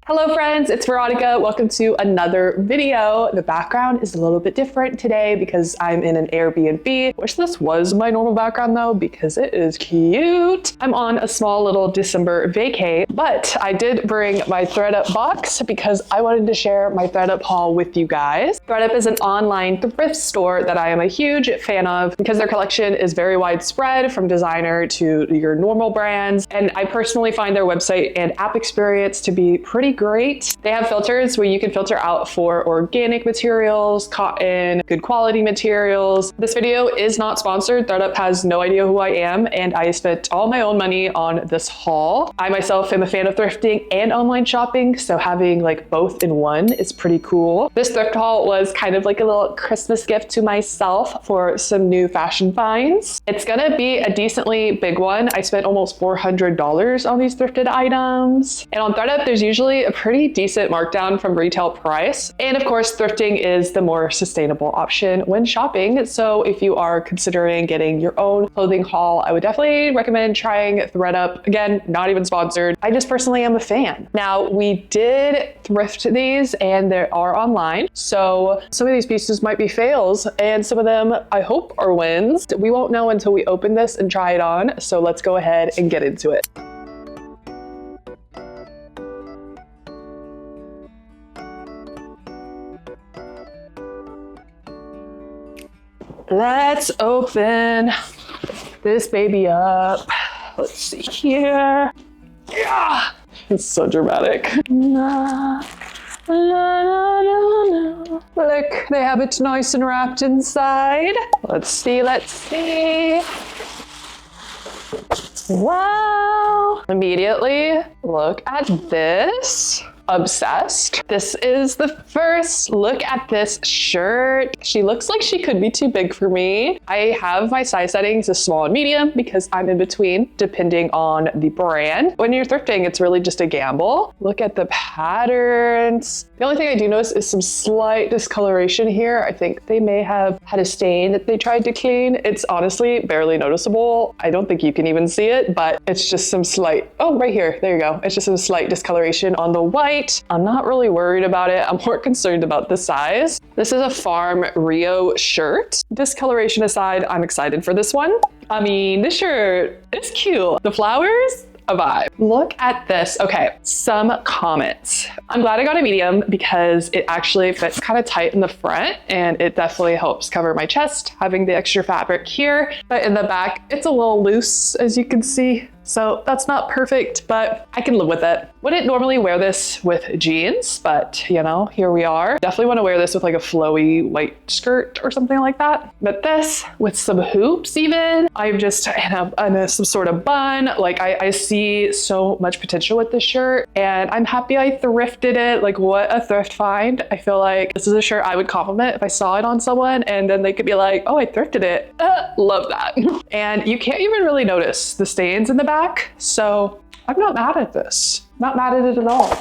Hello friends, it's Veronika. Welcome to another video. The background is a little bit different today because I'm in an Airbnb. Wish this was my normal background though, because it is cute. I'm on a small little December vacay, but I did bring my ThredUp box because I wanted to share my ThredUp haul with you guys. ThredUp is an online thrift store that I am a huge fan of because their collection is very widespread from designer to your normal brands. And I personally find their website and app experience to be pretty great. They have filters where you can filter out for organic materials, cotton, good quality materials. This video is not sponsored. ThredUp has no idea who I am, and I spent all my own money on this haul. I myself am a fan of thrifting and online shopping, so having like both in one is pretty cool. This thrift haul was kind of like a little Christmas gift to myself for some new fashion finds. It's gonna be a decently big one. I spent almost $400 on these thrifted items. And on ThredUp, there's usually a pretty decent markdown from retail price. And of course, thrifting is the more sustainable option when shopping. So if you are considering getting your own clothing haul, I would definitely recommend trying ThredUp. Again, not even sponsored. I just personally am a fan. Now, we did thrift these and they are online. So some of these pieces might be fails and some of them I hope are wins. We won't know until we open this and try it on. So let's go ahead and get into it. Let's open this baby up. Let's see here. Yeah, it's so dramatic. Na, na, na, na, na. Look, they have it nice and wrapped inside. Let's see, let's see. Wow. Immediately, look at this. Obsessed. This is the first look at this shirt. She looks like she could be too big for me. I have my size settings as small and medium because I'm in between depending on the brand. When you're thrifting, it's really just a gamble. Look at the patterns. The only thing I do notice is some slight discoloration here. I think they may have had a stain that they tried to clean. It's honestly barely noticeable. I don't think you can even see it, but it's just some slight, oh, right here, there you go. It's just some slight discoloration on the white. I'm not really worried about it. I'm more concerned about the size. This is a Farm Rio shirt. Discoloration aside, I'm excited for this one. I mean, this shirt is cute. The flowers, a vibe. Look at this. Okay, some comments. I'm glad I got a medium because it actually fits kind of tight in the front and it definitely helps cover my chest, having the extra fabric here. But in the back, it's a little loose, as you can see. So that's not perfect, but I can live with it. Wouldn't normally wear this with jeans, but you know, here we are. Definitely want to wear this with like a flowy white skirt or something like that. But this with some hoops even, I'm just in some sort of bun. Like I see so much potential with this shirt and I'm happy I thrifted it. Like what a thrift find. I feel like this is a shirt I would compliment if I saw it on someone and then they could be like, oh, I thrifted it. Love that. And you can't even really notice the stains in the back. So I'm not mad at this. Not mad at it at all.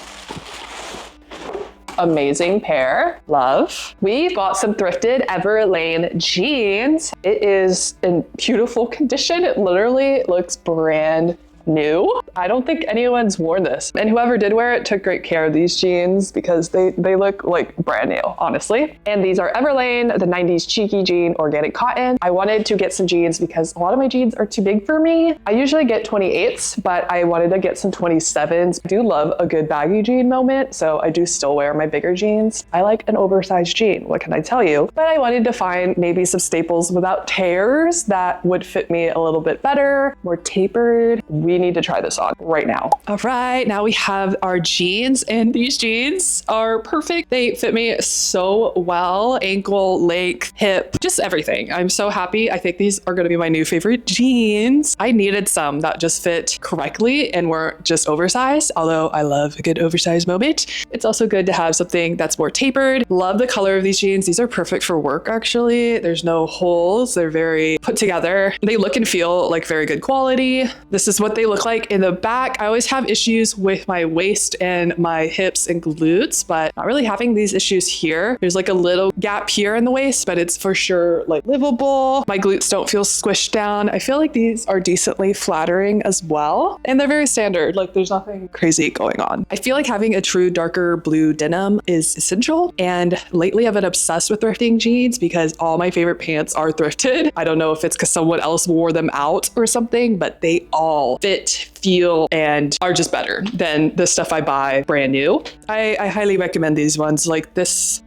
Amazing pair, love. We bought some thrifted Everlane jeans. It is in beautiful condition. It literally looks brand new. I don't think anyone's worn this. And whoever did wear it took great care of these jeans because they look like brand new, honestly. And these are Everlane, the 90s cheeky jean, organic cotton. I wanted to get some jeans because a lot of my jeans are too big for me. I usually get 28s, but I wanted to get some 27s. I do love a good baggy jean moment, so I do still wear my bigger jeans. I like an oversized jean, what can I tell you? But I wanted to find maybe some staples without tears that would fit me a little bit better, more tapered. We need to try this on right now. All right, now we have our jeans and these jeans are perfect. They fit me so well, ankle, leg, hip, just everything. I'm so happy. I think these are gonna be my new favorite jeans. I needed some that just fit correctly and weren't just oversized, although I love a good oversized moment. It's also good to have something that's more tapered. Love the color of these jeans. These are perfect for work actually. There's no holes. They're very put together. They look and feel like very good quality. This is what they look like in the back, I always have issues with my waist and my hips and glutes, but not really having these issues here. There's like a little gap here in the waist, but it's for sure like livable. My glutes don't feel squished down. I feel like these are decently flattering as well. And they're very standard. Like there's nothing crazy going on. I feel like having a true darker blue denim is essential. And lately I've been obsessed with thrifting jeans because all my favorite pants are thrifted. I don't know if it's because someone else wore them out or something, but they all fit, feel, and are just better than the stuff I buy brand new. I highly recommend these ones. Like this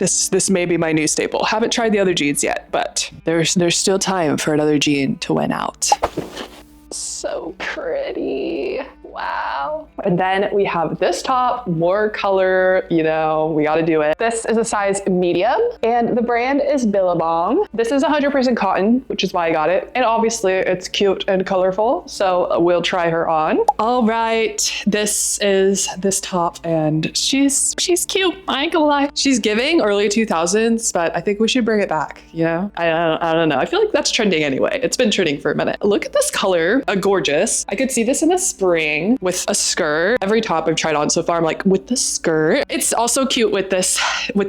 may be my new staple. Haven't tried the other jeans yet, but there's still time for another jean to win out. So pretty. Wow. And then we have this top, more color, you know, we got to do it. This is a size medium and the brand is Billabong. This is 100% cotton, which is why I got it. And obviously it's cute and colorful. So we'll try her on. All right. This is this top and she's cute. I ain't gonna lie. She's giving early 2000s, but I think we should bring it back. You know, I don't know. I feel like that's trending anyway. It's been trending for a minute. Look at this color. Gorgeous. I could see this in the spring with a skirt. Every top I've tried on so far, I'm like, with the skirt. It's also cute with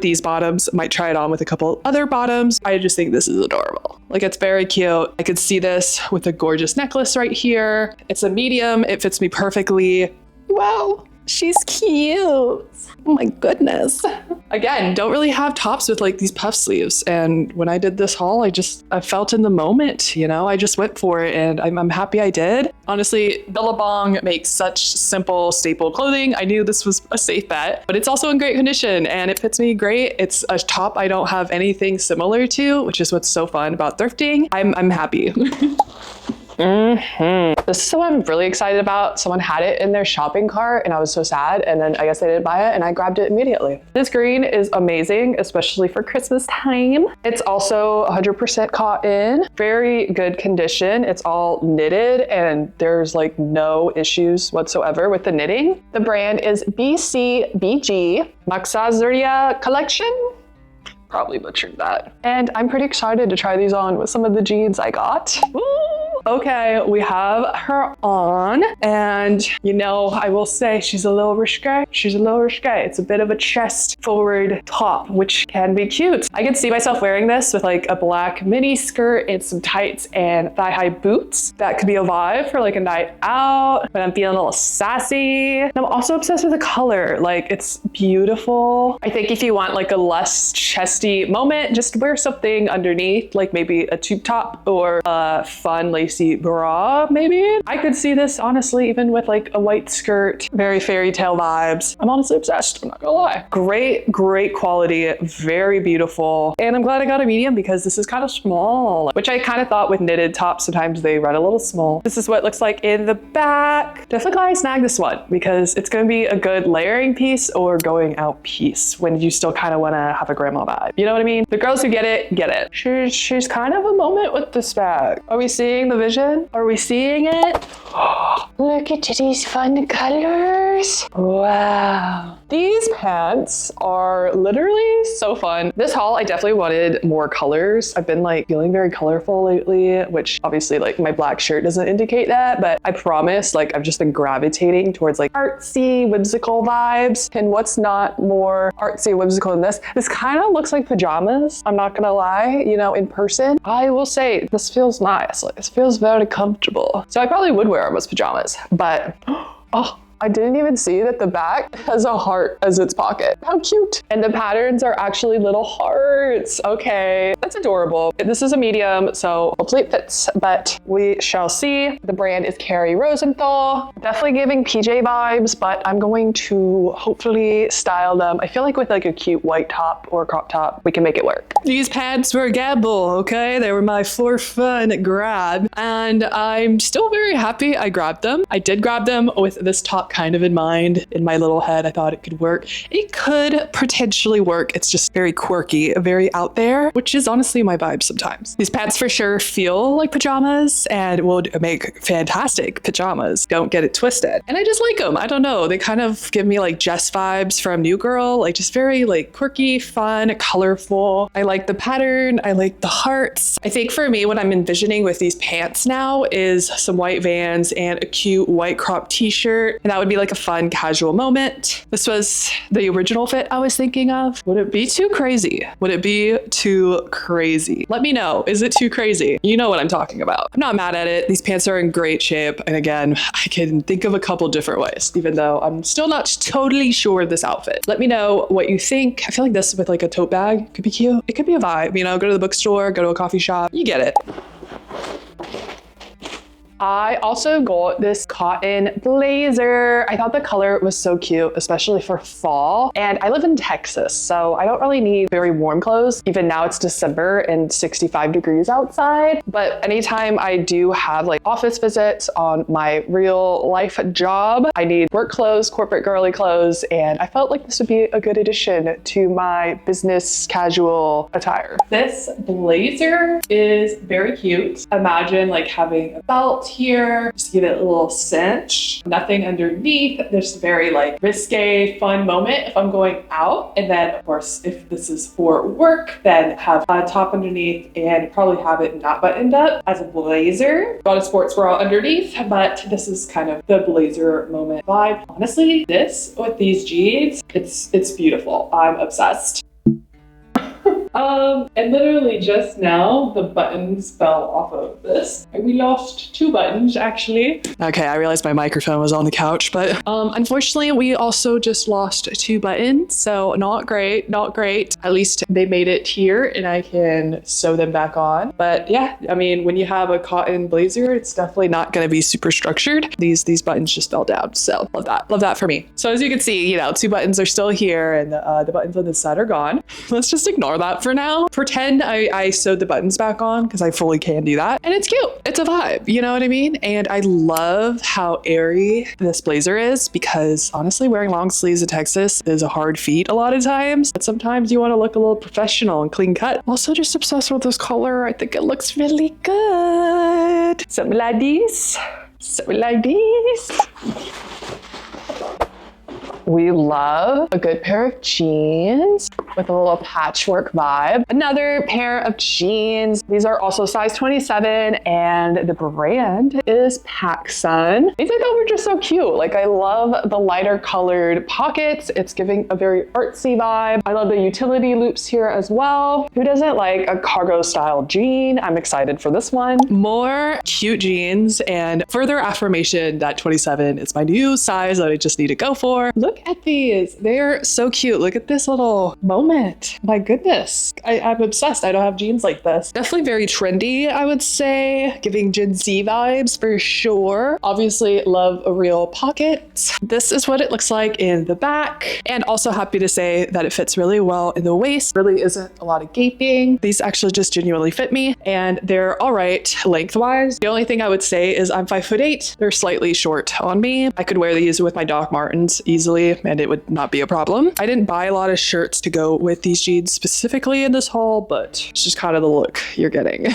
these bottoms. Might try it on with a couple other bottoms. I just think this is adorable. Like it's very cute. I could see this with a gorgeous necklace right here. It's a medium. It fits me perfectly. Wow. She's cute. Oh my goodness. Again, don't really have tops with like these puff sleeves. And when I did this haul, I felt in the moment, you know, I just went for it and I'm happy I did. Honestly, Billabong makes such simple staple clothing. I knew this was a safe bet, but it's also in great condition and it fits me great. It's a top I don't have anything similar to, which is what's so fun about thrifting. I'm happy. This is the one I'm really excited about. Someone had it in their shopping cart and I was so sad, and then I guess they didn't buy it and I grabbed it immediately. This green is amazing, especially for Christmas time. It's also 100% cotton, very good condition. It's all knitted and there's like no issues whatsoever with the knitting. The brand is BCBG, Maxazuria Collection. Probably butchered that. And I'm pretty excited to try these on with some of the jeans I got. Woo! Okay, we have her on and you know, I will say she's a little risque. She's a little risque. It's a bit of a chest forward top, which can be cute. I could see myself wearing this with like a black mini skirt and some tights and thigh-high boots. That could be a vibe for like a night out when I'm feeling a little sassy. And I'm also obsessed with the color. Like it's beautiful. I think if you want like a less chesty moment, just wear something underneath, like maybe a tube top or a fun lacy bra, maybe. I could see this honestly even with like a white skirt, very fairy tale vibes. I'm honestly obsessed, I'm not gonna lie. Great quality, very beautiful. And I'm glad I got a medium because this is kind of small, which I kind of thought with knitted tops, sometimes they run a little small. This is what it looks like in the back. Definitely glad I snagged this one because it's gonna be a good layering piece or going out piece when you still kind of want to have a grandma vibe. You know what I mean? The girls who get it, get it. She's kind of a moment with this bag. Are we seeing the vision? Are we seeing it? Look at these fun colors. Wow. These pants are literally so fun. This haul, I definitely wanted more colors. I've been like feeling very colorful lately, which obviously like my black shirt doesn't indicate that, but I promise like I've just been gravitating towards like artsy, whimsical vibes. And what's not more artsy, whimsical than this? This kind of looks like pajamas. I'm not gonna lie, you know, in person. I will say this feels nice. Like, this feels very comfortable. So I probably would wear them as pajamas, but oh, I didn't even see that the back has a heart as its pocket. How cute. And the patterns are actually little hearts. Okay, that's adorable. This is a medium, so hopefully it fits, but we shall see. The brand is Kerri Rosenthal. Definitely giving PJ vibes, but I'm going to hopefully style them. I feel like with like a cute white top or crop top, we can make it work. These pants were a gamble, okay? They were my for fun grab, and I'm still very happy I grabbed them. I did grab them with this top kind of in mind. In my little head, I thought it could work. It could potentially work. It's just very quirky, very out there, which is honestly my vibe sometimes. These pants for sure feel like pajamas and would make fantastic pajamas. Don't get it twisted. And I just like them. I don't know. They kind of give me like Jess vibes from New Girl, like just very like quirky, fun, colorful. I like the pattern. I like the hearts. I think for me, what I'm envisioning with these pants now is some white Vans and a cute white crop t-shirt. And that would be like a fun casual moment. This was the original fit I was thinking of. Would it be too crazy? Would it be too crazy? Let me know. Is it too crazy? You know what I'm talking about. I'm not mad at it. These pants are in great shape. And again, I can think of a couple different ways, even though I'm still not totally sure of this outfit. Let me know what you think. I feel like this with like a tote bag could be cute. It could be a vibe, you know, go to the bookstore, go to a coffee shop, you get it. I also got this cotton blazer. I thought the color was so cute, especially for fall. And I live in Texas, so I don't really need very warm clothes. Even now it's December and 65 degrees outside. But anytime I do have like office visits on my real life job, I need work clothes, corporate girly clothes, and I felt like this would be a good addition to my business casual attire. This blazer is very cute. Imagine like having a belt here, just give it a little cinch, nothing underneath. There's very like risque, fun moment if I'm going out. And then of course, if this is for work, then have a top underneath and probably have it not buttoned up as a blazer. Got a sports bra underneath, but this is kind of the blazer moment vibe. Honestly, this with these jeans, it's beautiful. I'm obsessed. And literally just now, the buttons fell off of this. We lost 2 buttons, actually. Okay, I realized my microphone was on the couch, but unfortunately, we also just lost 2 buttons. So not great, not great. At least they made it here and I can sew them back on. But yeah, I mean, when you have a cotton blazer, it's definitely not gonna be super structured. These buttons just fell down. So love that for me. So as you can see, you know, 2 buttons are still here and the buttons on the side are gone. Let's just ignore that for now. Pretend I sewed the buttons back on because I fully can do that. And it's cute. It's a vibe. You know what I mean? And I love how airy this blazer is because honestly, wearing long sleeves in Texas is a hard feat a lot of times. But sometimes you want to look a little professional and clean cut. Also just obsessed with this color. I think it looks really good. Something like this. Something like this. We love a good pair of jeans with a little patchwork vibe. Another pair of jeans. These are also size 27 and the brand is PacSun. These I thought were just so cute. Like I love the lighter colored pockets. It's giving a very artsy vibe. I love the utility loops here as well. Who doesn't like a cargo style jean? I'm excited for this one. More cute jeans and further affirmation that 27 is my new size that I just need to go for. Look at these. They're so cute. Look at this little moment. My goodness. I'm obsessed. I don't have jeans like this. Definitely very trendy, I would say. Giving Gen Z vibes for sure. Obviously love a real pocket. This is what it looks like in the back. And also happy to say that it fits really well in the waist. Really isn't a lot of gaping. These actually just genuinely fit me and they're all right lengthwise. The only thing I would say is I'm 5'8". They're slightly short on me. I could wear these with my Doc Martens easily and it would not be a problem. I didn't buy a lot of shirts to go with these jeans specifically in this haul, but it's just kind of the look you're getting.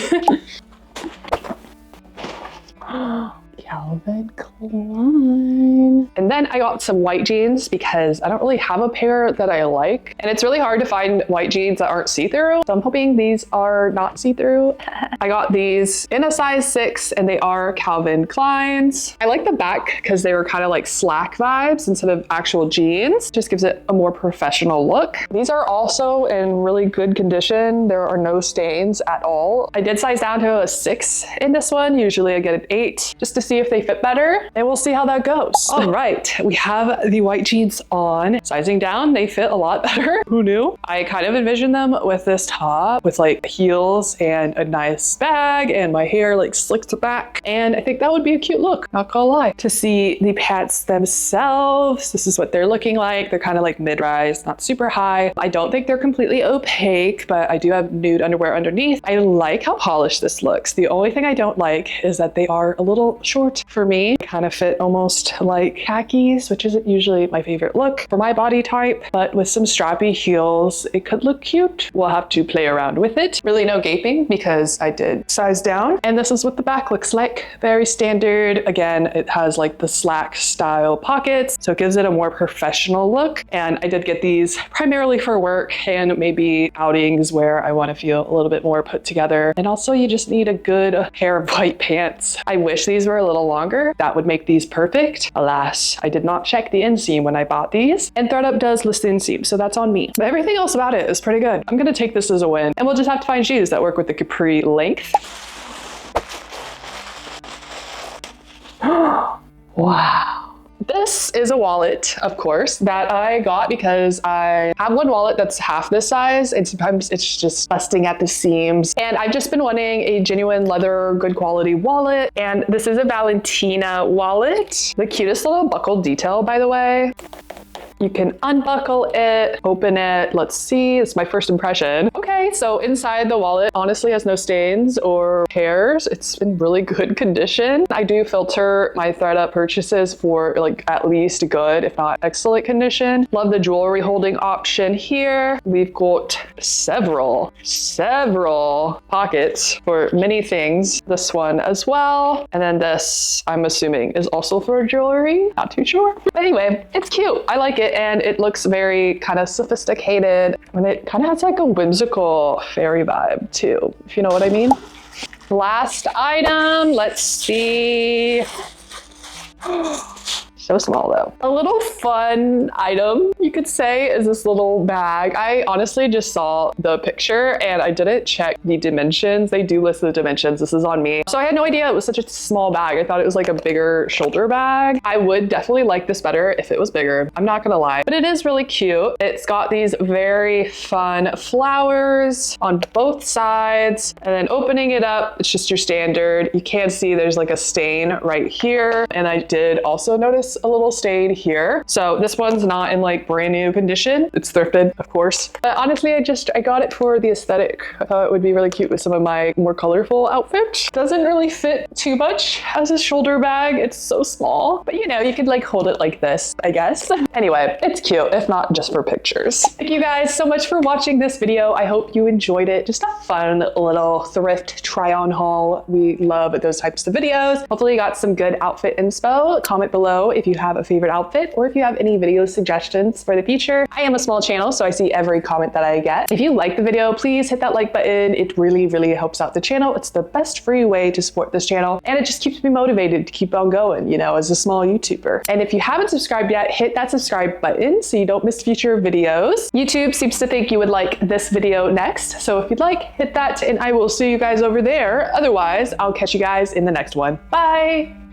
Calvin Klein. And then I got some white jeans because I don't really have a pair that I like. And it's really hard to find white jeans that aren't see-through. So I'm hoping these are not see-through. I got these in a size 6 and they are Calvin Kleins. I like the back because they were kind of like slack vibes instead of actual jeans. Just gives it a more professional look. These are also in really good condition. There are no stains at all. I did size down to a 6 in this one. Usually I get an 8 just to see if they fit better and we'll see how that goes. All right, we have the white jeans on. Sizing down, they fit a lot better. Who knew? I kind of envisioned them with this top with like heels and a nice bag and my hair like slicked back. And I think that would be a cute look, not gonna lie. To see the pants themselves, this is what they're looking like. They're kind of like mid-rise, not super high. I don't think they're completely opaque, but I do have nude underwear underneath. I like how polished this looks. The only thing I don't like is that they are a little short short for me. Kind of fit almost like khakis, which isn't usually my favorite look for my body type, but with some strappy heels, it could look cute. We'll have to play around with it. Really no gaping because I did size down. And this is what the back looks like. Very standard. Again, it has like the slack style pockets, so it gives it a more professional look. And I did get these primarily for work and maybe outings where I want to feel a little bit more put together. And also you just need a good pair of white pants. I wish these were a little longer. That would make these perfect. Alas, I did not check the inseam when I bought these. And ThredUp does list the inseam, so that's on me. But everything else about it is pretty good. I'm gonna take this as a win. And we'll just have to find shoes that work with the capri length. Wow. This is a wallet, of course, that I got because I have one wallet that's half this size and sometimes it's just busting at the seams. And I've just been wanting a genuine leather, good quality wallet. And this is a Valentina wallet. The cutest little buckle detail, by the way. You can unbuckle it, open it. Let's see, it's my first impression. Okay, so inside the wallet honestly has no stains or tears. It's in really good condition. I do filter my ThredUp purchases for like at least good, if not excellent condition. Love the jewelry holding option here. We've got several pockets for many things. This one as well. And then this, I'm assuming, is also for jewelry. Not too sure. But anyway, it's cute. I like it. And it looks very kind of sophisticated, and it kind of has like a whimsical fairy vibe too, if you know what I mean. Last item, let's see. So small though. A little fun item, you could say, is this little bag. I honestly just saw the picture and I didn't check the dimensions. They do list the dimensions. This is on me. So I had no idea it was such a small bag. I thought it was like a bigger shoulder bag. I would definitely like this better if it was bigger. I'm not gonna lie, but it is really cute. It's got these very fun flowers on both sides, and then opening it up, it's just your standard. You can see there's like a stain right here. And I did also notice a little stain here. So this one's not in like brand new condition. It's thrifted, of course. But honestly, I got it for the aesthetic. I thought it would be really cute with some of my more colorful outfits. Doesn't really fit too much as a shoulder bag. It's so small, but you know, you could like hold it like this, I guess. Anyway, it's cute, if not just for pictures. Thank you guys so much for watching this video. I hope you enjoyed it. Just a fun little thrift try on haul. We love those types of videos. Hopefully you got some good outfit inspo. Comment below if you have a favorite outfit or if you have any video suggestions for the future. I am a small channel, so I see every comment that I get. If you like the video, please hit that like button. It really, really helps out the channel. It's the best free way to support this channel, and it just keeps me motivated to keep on going, you know, as a small YouTuber. And if you haven't subscribed yet, hit that subscribe button so you don't miss future videos. YouTube seems to think you would like this video next, so if you'd like, hit that and I will see you guys over there. Otherwise, I'll catch you guys in the next one. Bye!